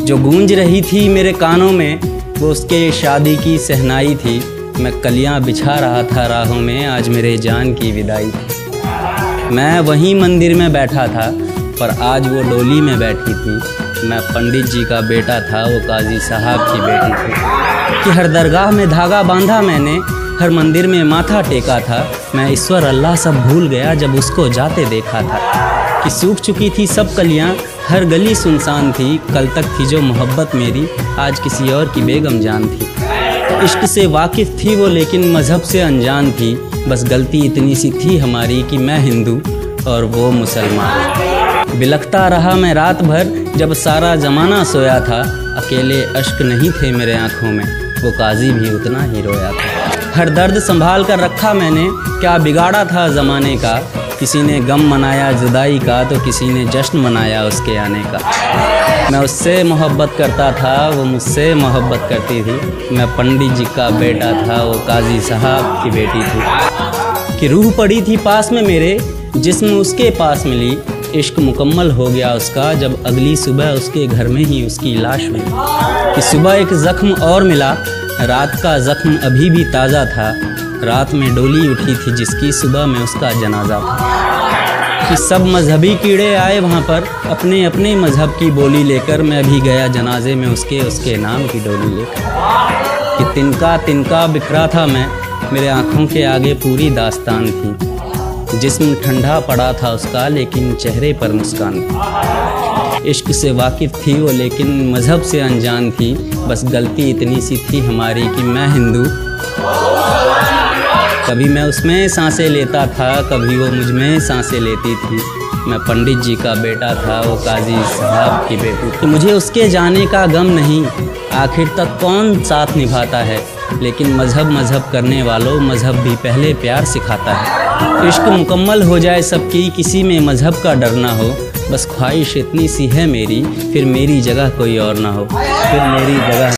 जो गूंज रही थी मेरे कानों में वो उसके शादी की सहनाई थी। मैं कलियां बिछा रहा था राहों में, आज मेरे जान की विदाई थी। मैं वहीं मंदिर में बैठा था पर आज वो डोली में बैठी थी। मैं पंडित जी का बेटा था, वो काजी साहब की बेटी थी। कि हर दरगाह में धागा बांधा मैंने, हर मंदिर में माथा टेका था। मैं ईश्वर अल्लाह सब भूल गया जब उसको जाते देखा था। कि सूख चुकी थी सब कलियां, हर गली सुनसान थी। कल तक थी जो मोहब्बत मेरी, आज किसी और की बेगम जान थी। इश्क से वाकिफ़ थी वो लेकिन मज़हब से अनजान थी। बस गलती इतनी सी थी हमारी कि मैं हिंदू और वो मुसलमान। बिलखता रहा मैं रात भर जब सारा ज़माना सोया था। अकेले अश्क नहीं थे मेरे आँखों में, वो काजी भी उतना ही रोया था। हर दर्द संभाल कर रखा मैंने, क्या बिगाड़ा था ज़माने का। किसी ने गम मनाया जुदाई का तो किसी ने जश्न मनाया उसके आने का। मैं उससे मोहब्बत करता था, वो मुझसे मोहब्बत करती थी। मैं पंडित जी का बेटा था, वो काजी साहब की बेटी थी। कि रूह पड़ी थी पास में मेरे, जिस्म उसके पास मिली। इश्क मुकम्मल हो गया उसका जब अगली सुबह उसके घर में ही उसकी लाश मिली। कि सुबह एक ज़ख्म और मिला, रात का ज़ख्म अभी भी ताज़ा था। रात में डोली उठी थी जिसकी, सुबह में उसका जनाजा था। कि सब मजहबी कीड़े आए वहाँ पर, अपने अपने मज़हब की बोली लेकर। मैं भी गया जनाजे में उसके नाम की डोली लेकर। कि तिनका तिनका बिखरा था मैं, मेरे आँखों के आगे पूरी दास्तान थी। जिस्म ठंडा पड़ा था उसका लेकिन चेहरे पर मुस्कान थी। इश्क से वाकिफ़ थी वो लेकिन मज़हब से अनजान थी। बस गलती इतनी सी थी हमारी कि मैं हिंदू, कभी मैं उसमें सांसें लेता था, कभी वो मुझ में सांसें लेती थी। मैं पंडित जी का बेटा था, वो काजी साहब की बेटी। तो मुझे उसके जाने का गम नहीं, आखिर तक कौन साथ निभाता है। लेकिन मज़हब करने वालों, मज़हब भी पहले प्यार सिखाता है। इश्क मुकम्मल हो जाए सबकी, किसी में मज़हब का डर ना हो। बस ख्वाहिश इतनी सी है मेरी, फिर मेरी जगह कोई और ना हो, फिर मेरी जगह